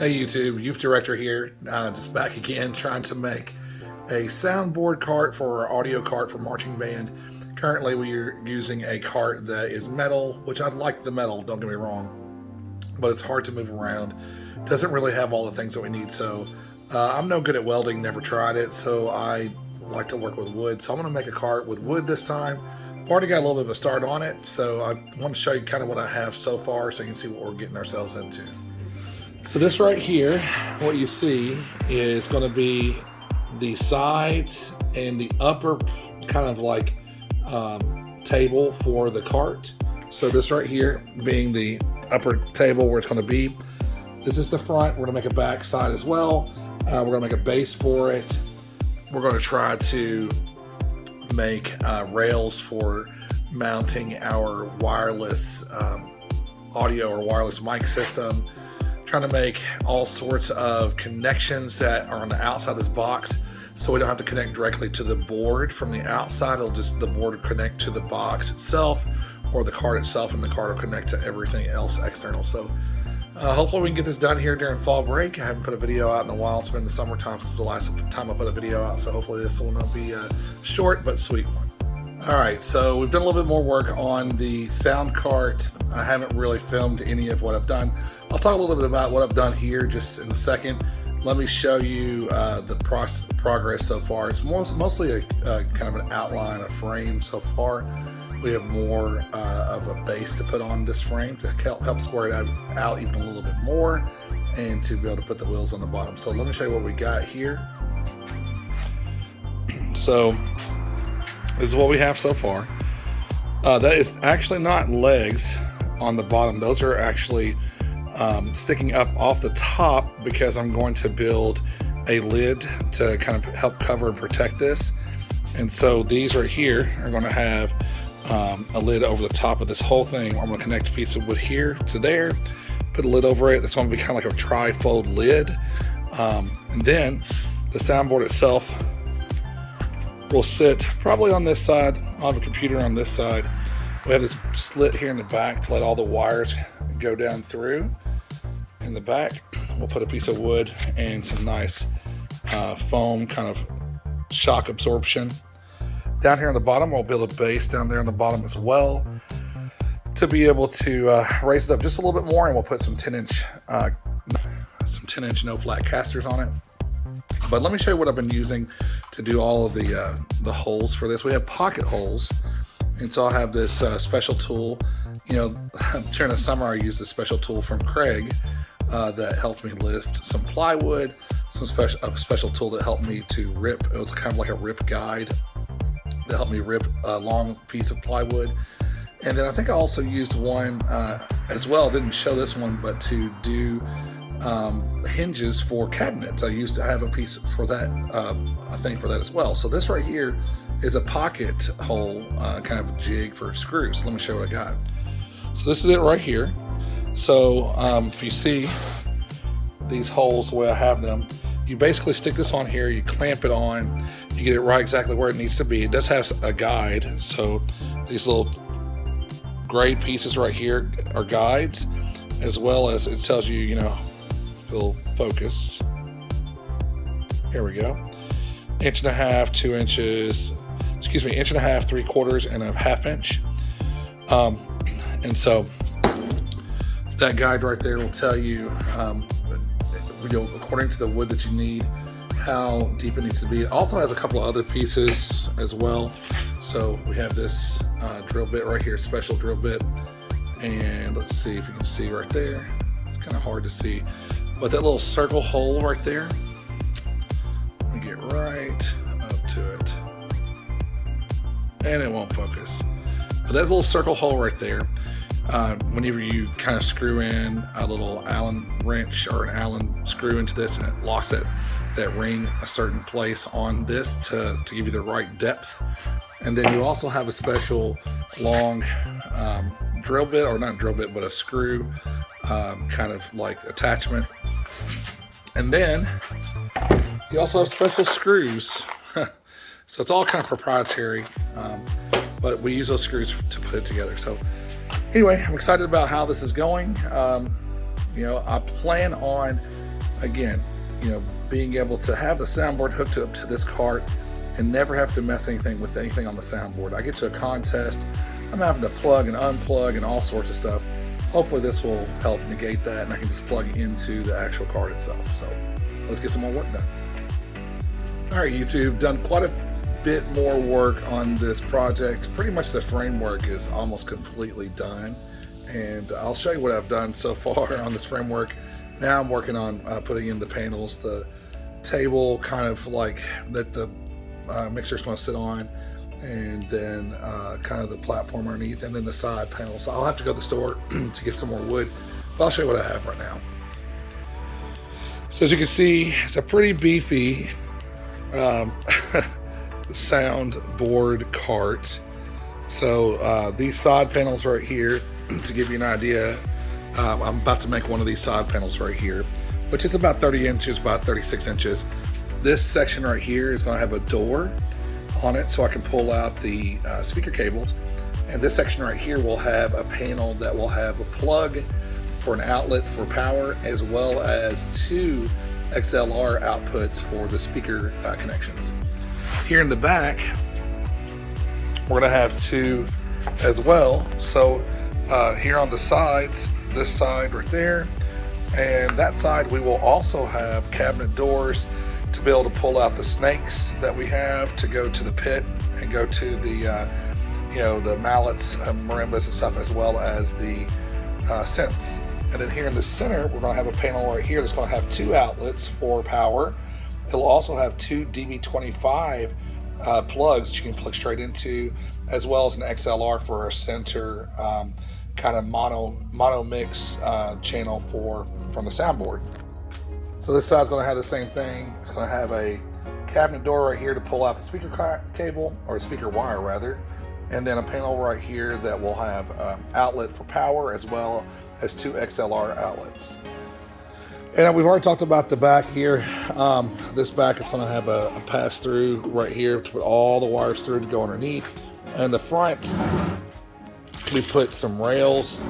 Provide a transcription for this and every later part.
Hey YouTube, Youth Director here, just back again trying to make a soundboard cart for our audio cart for marching band. Currently we are using a cart that is metal, which I like the metal, don't get me wrong, but it's hard to move around. It doesn't really have all the things that we need, so I'm no good at welding, never tried it, so I like to work with wood. So I'm going to make a cart with wood this time. I've already got a little bit of a start on it, so I want to show you kind of what I have so far so you can see what we're getting ourselves into. So this right here, what you see is going to be the sides and the upper kind of like table for the cart. So this right here being the upper table where it's going to be. This is the front. We're going to make a back side as well. We're going to make a base for it. We're going to try to make rails for mounting our wireless audio or wireless mic system. Trying to make all sorts of connections that are on the outside of this box so we don't have to connect directly to the board from the outside. It'll just, the board will connect to the box itself or the cart itself, and the cart will connect to everything else external. So hopefully we can get this done here during fall break. I haven't put a video out in a while. It's been the summertime since the last time I put a video out, so hopefully this will not be a short but sweet one. All right, so we've done a little bit more work on the sound cart. I haven't really filmed any of what I've done. I'll talk a little bit about what I've done here just in a second. Let me show you the progress so far. It's mostly a kind of an outline, a frame so far. We have more of a base to put on this frame to help square it out even a little bit more and to be able to put the wheels on the bottom. So let me show you what we got here. So this is what we have so far. That is actually not legs on the bottom. Those are actually sticking up off the top because I'm going to build a lid to kind of help cover and protect this. And so these right here are going to have a lid over the top of this whole thing. I'm going to connect a piece of wood here to there, put a lid over it. That's going to be kind of like a tri-fold lid. And then the soundboard itself will sit probably on this side. I'll have a computer on this side. We have this slit here in the back to let all the wires go down through. In the back, we'll put a piece of wood and some nice foam kind of shock absorption. Down here on the bottom, we'll build a base down there on the bottom as well to be able to raise it up just a little bit more, and we'll put some 10-inch no flat casters on it. But let me show you what I've been using to do all of the holes for this. We have pocket holes, and so I'll have this special tool. You know, during the summer I used this special tool from Craig that helped me lift some plywood, a special tool that helped me to rip. It was kind of like a rip guide that helped me rip a long piece of plywood. And then I think I also used one as well, didn't show this one, but to do hinges for cabinets. I used to have a piece for that, a thing for that as well. So this right here is a pocket hole kind of jig for screws. Let me show you what I got. So this is it right here. So if you see these holes the way I have them, you basically stick this on here, you clamp it on, you get it right exactly where it needs to be. It does have a guide, so these little gray pieces right here are guides, as well as it tells you, you know, it'll focus. Here we go. 1.5 inches, 2 inches, excuse me, 1.5 inches, 3/4, and a 1/2 inch. And so that guide right there will tell you, according to the wood that you need, how deep it needs to be. It also has a couple of other pieces as well. So we have this drill bit right here, special drill bit. And let's see if you can see right there. It's kind of hard to see. But that little circle hole right there, let me get right up to it. And it won't focus. But that little circle hole right there, whenever you kind of screw in a little Allen wrench or an Allen screw into this, and it locks that ring a certain place on this to give you the right depth. And then you also have a special long drill bit, or not drill bit, but a screw kind of like attachment. And then you also have special screws. So it's all kind of proprietary, but we use those screws to put it together. So anyway, I'm excited about how this is going. You know, I plan on again, being able to have the soundboard hooked up to this cart and never have to mess anything with anything on the soundboard. I get to a contest, I'm having to plug and unplug and all sorts of stuff. Hopefully this will help negate that, and I can just plug into the actual cart itself. So let's get some more work done. All right, YouTube, done quite a bit more work on this project. Pretty much the framework is almost completely done, and I'll show you what I've done so far on this framework. Now I'm working on putting in the panels, the table kind of like that the mixer is going to sit on, and then kind of the platform underneath, and then the side panels. I'll have to go to the store to get some more wood, but I'll show you what I have right now. So as you can see, it's a pretty beefy soundboard cart. So these side panels right here, to give you an idea, I'm about to make one of these side panels right here, which is about 30 inches by 36 inches. This section right here is going to have a door on it so I can pull out the speaker cables. And this section right here will have a panel that will have a plug for an outlet for power, as well as 2 XLR outputs for the speaker connections. Here in the back, we're going to have 2 as well. So here on the sides, this side right there, and that side, we will also have cabinet doors to be able to pull out the snakes that we have to go to the pit and go to the the mallets and marimbas and stuff, as well as the synths. And then here in the center, we're going to have a panel right here that's going to have 2 outlets for power. It'll also have 2 DB25 plugs that you can plug straight into, as well as an XLR for a center kind of mono mix channel from the soundboard. So this side's going to have the same thing. It's going to have a cabinet door right here to pull out the speaker cable, or speaker wire rather, and then a panel right here that will have outlet for power, as well as 2 XLR outlets. And we've already talked about the back here. This back is going to have a pass through right here to put all the wires through to go underneath. And the front, we put some rails.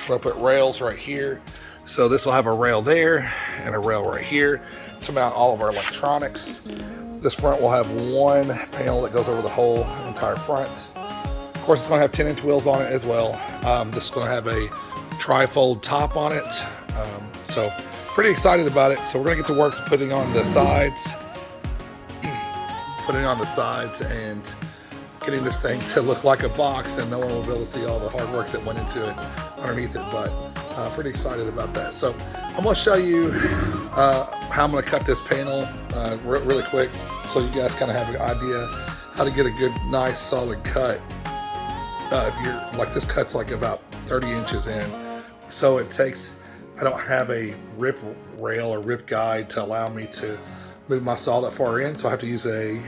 We're going to put rails right here. So this will have a rail there and a rail right here to mount all of our electronics. This front will have 1 panel that goes over the whole entire front. Of course, it's going to have 10-inch wheels on it as well. This is going to have a tri-fold top on it. So pretty excited about it. So we're going to get to work putting on the sides, and getting this thing to look like a box, and no one will be able to see all the hard work that went into it underneath it. But pretty excited about that. So I'm going to show you how I'm going to cut this panel really quick, so you guys kind of have an idea how to get a good, nice, solid cut. If you're like, this cut's like about 30 inches in, so it takes, I don't have a rip rail or rip guide to allow me to move my saw that far in, so I have to use a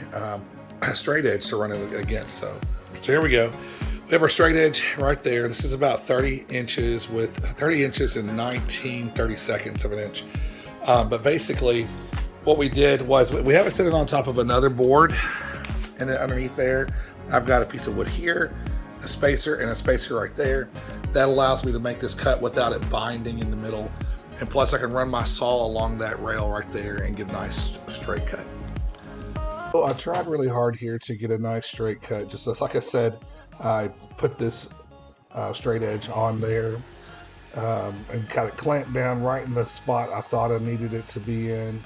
straight edge to run it against. So here we go. We have our straight edge right there. This is about 30 inches with 30 inches and 19/32 of an inch. But basically what we did was we have it sitting on top of another board, and then underneath there, I've got a piece of wood here, a spacer, and a spacer right there. That allows me to make this cut without it binding in the middle. And plus I can run my saw along that rail right there and get a nice straight cut. So I tried really hard here to get a nice straight cut. Just like I said, I put this straight edge on there and kind of clamped down right in the spot I thought I needed it to be in.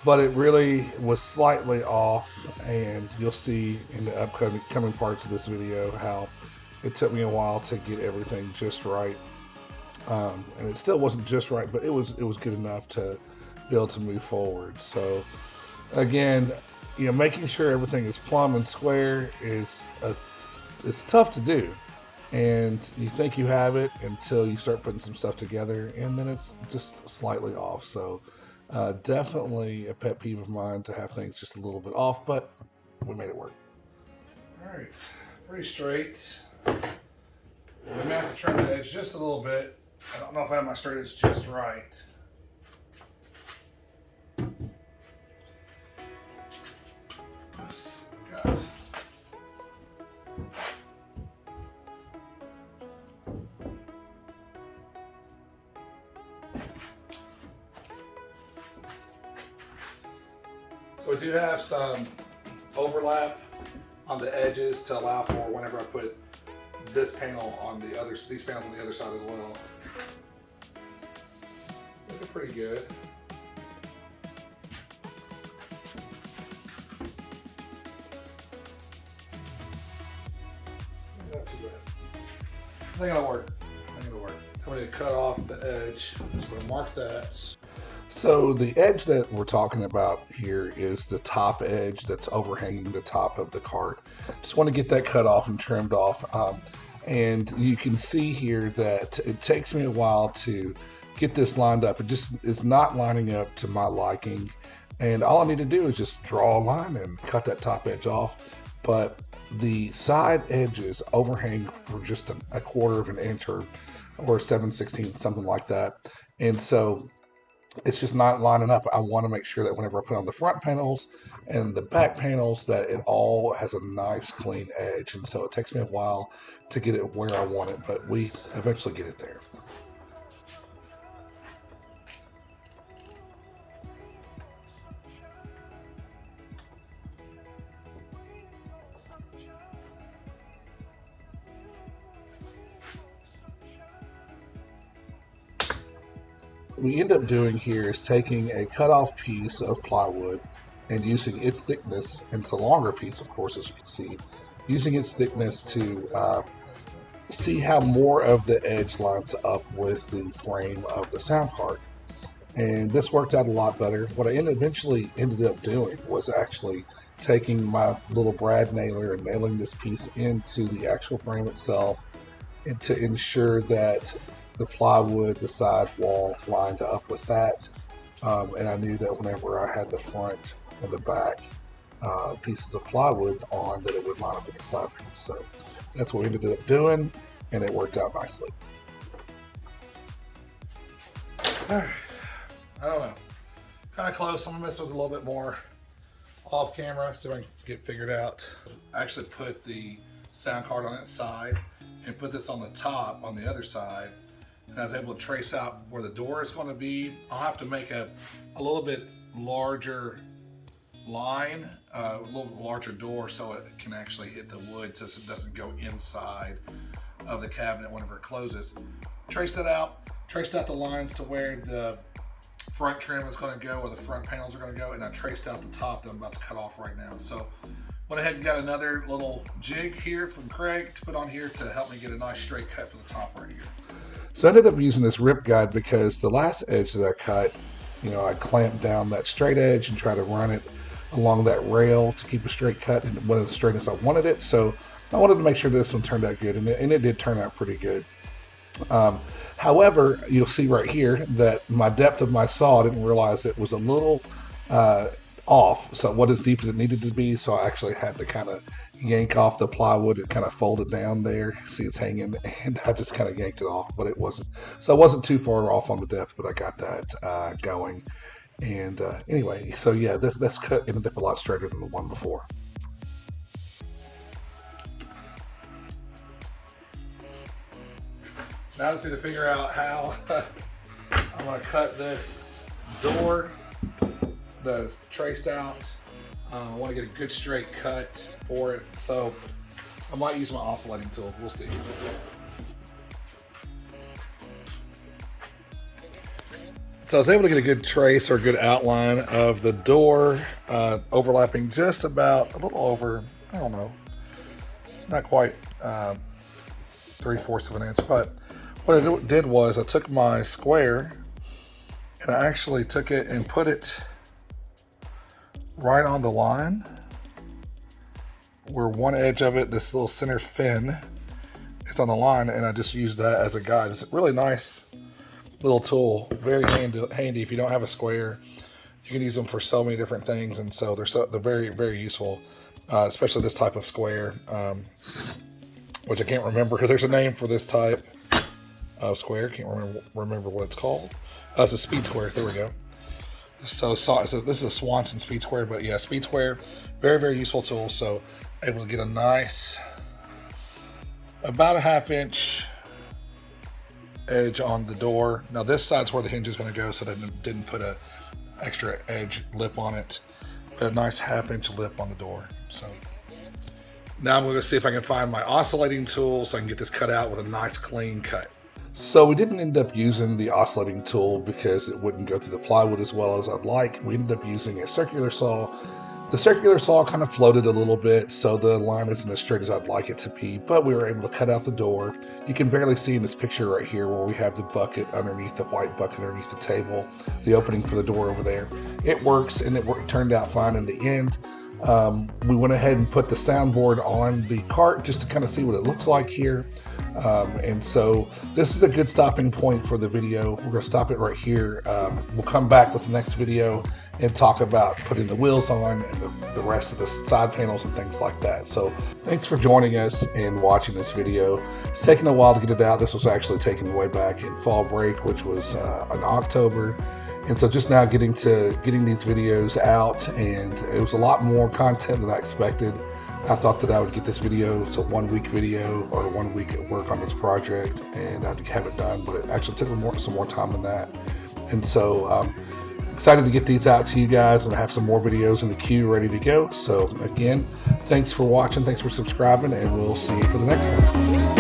But it really was slightly off, and you'll see in the upcoming parts of this video how it took me a while to get everything just right. And it still wasn't just right, but it was good enough to be able to move forward. So again, making sure everything is plumb and square is it's tough to do, and you think you have it until you start putting some stuff together, and then it's just slightly off. So definitely a pet peeve of mine to have things just a little bit off, but we made it work. All right, pretty straight. We may have to trim the edge just a little bit. I don't know if I have my straight edge just right. Yes, got it. So we do have some overlap on the edges to allow for whenever I put this panel on the other, these panels on the other side as well. Looking pretty good. Not too bad. I think it'll work. I think it'll work. I'm going to cut off the edge. I'm just going to mark that. So the edge that we're talking about here is the top edge that's overhanging the top of the cart. Just want to get that cut off and trimmed off. And you can see here that it takes me a while to get this lined up. It just is not lining up to my liking. And all I need to do is just draw a line and cut that top edge off. But the side edges overhang for just a quarter of an inch or 7/16, something like that. And so it's just not lining up. I want to make sure that whenever I put on the front panels and the back panels that it all has a nice clean edge. And so it takes me a while to get it where I want it, but we eventually get it there. What we end up doing here is taking a cut off piece of plywood and using its thickness, and it's a longer piece, of course, as you can see, using its thickness to see how more of the edge lines up with the frame of the sound card. And this worked out a lot better. What I eventually ended up doing was actually taking my little brad nailer and nailing this piece into the actual frame itself, and to ensure that the plywood, the side wall lined up with that. And I knew that whenever I had the front and the back pieces of plywood on, that it would line up with the side piece. So that's what we ended up doing, and it worked out nicely. All right. I don't know. Kind of close. I'm gonna mess with it a little bit more off camera, so I can get figured out. I actually put the sound card on its side and put this on the top on the other side. And I was able to trace out where the door is going to be. I'll have to make a little bit larger line, a little bit larger door, so it can actually hit the wood, so it doesn't go inside of the cabinet whenever it closes. Trace that out, traced out the lines to where the front trim is going to go, or the front panels are going to go, and I traced out the top that I'm about to cut off right now. So went ahead and got another little jig here from Craig to put on here to help me get a nice straight cut for the top right here. So I ended up using this rip guide because the last edge that I cut, I clamped down that straight edge and try to run it along that rail to keep a straight cut, and it wasn't as straight as I wanted it. So I wanted to make sure this one turned out good, and it did turn out pretty good. However, you'll see right here that my depth of my saw, I didn't realize it was a little off, so it wasn't as deep as it needed to be. So I actually had to kind of yank off the plywood and kind of fold it down there. See, it's hanging, and I just kind of yanked it off, but it wasn't too far off on the depth, but I got that going. And anyway, so yeah, this cut ended up a lot straighter than the one before. Now I just need to figure out how I'm going to cut this door that's traced out. I want to get a good straight cut for it, so I might use my oscillating tool. We'll see. So I was able to get a good trace or a good outline of the door, overlapping just about a little over, I don't know, not quite 3/4 of an inch, but what I did was I took my square and I actually took it and put it right on the line where one edge of it, this little center fin, is on the line, and I just used that as a guide. It's a really nice little tool, very handy if you don't have a square. You can use them for so many different things, and so they're very, very useful, especially this type of square, which I can't remember. There's a name for this type of square. Can't remember what it's called. It's a speed square. There we go. So this is a Swanson speed square, but yeah, speed square, very, very useful tool. So able to get a nice, about a 1/2 inch edge on the door. Now this side's where the hinge is going to go, so that didn't put a extra edge lip on it. a nice 1/2 inch lip on the door. So now I'm going to see if I can find my oscillating tool so I can get this cut out with a nice clean cut. So we didn't end up using the oscillating tool because it wouldn't go through the plywood as well as I'd like. We ended up using a circular saw. The circular saw kind of floated a little bit, so the line isn't as straight as I'd like it to be, but we were able to cut out the door. You can barely see in this picture right here where we have the bucket underneath, the white bucket underneath the table, the opening for the door over there. It works, and it turned out fine in the end. We went ahead and put the soundboard on the cart just to kind of see what it looks like here. And so this is a good stopping point for the video. We're going to stop it right here. We'll come back with the next video and talk about putting the wheels on and the rest of the side panels and things like that. So thanks for joining us and watching this video. It's taken a while to get it out. This was actually taken way back in fall break, which was in October. And so just now getting these videos out, and it was a lot more content than I expected. I thought that I would get this video to 1 week video or 1 week at work on this project, and I'd have it done, but it actually took some more time than that. And so excited to get these out to you guys and have some more videos in the queue ready to go. So again, thanks for watching, thanks for subscribing, and we'll see you for the next one.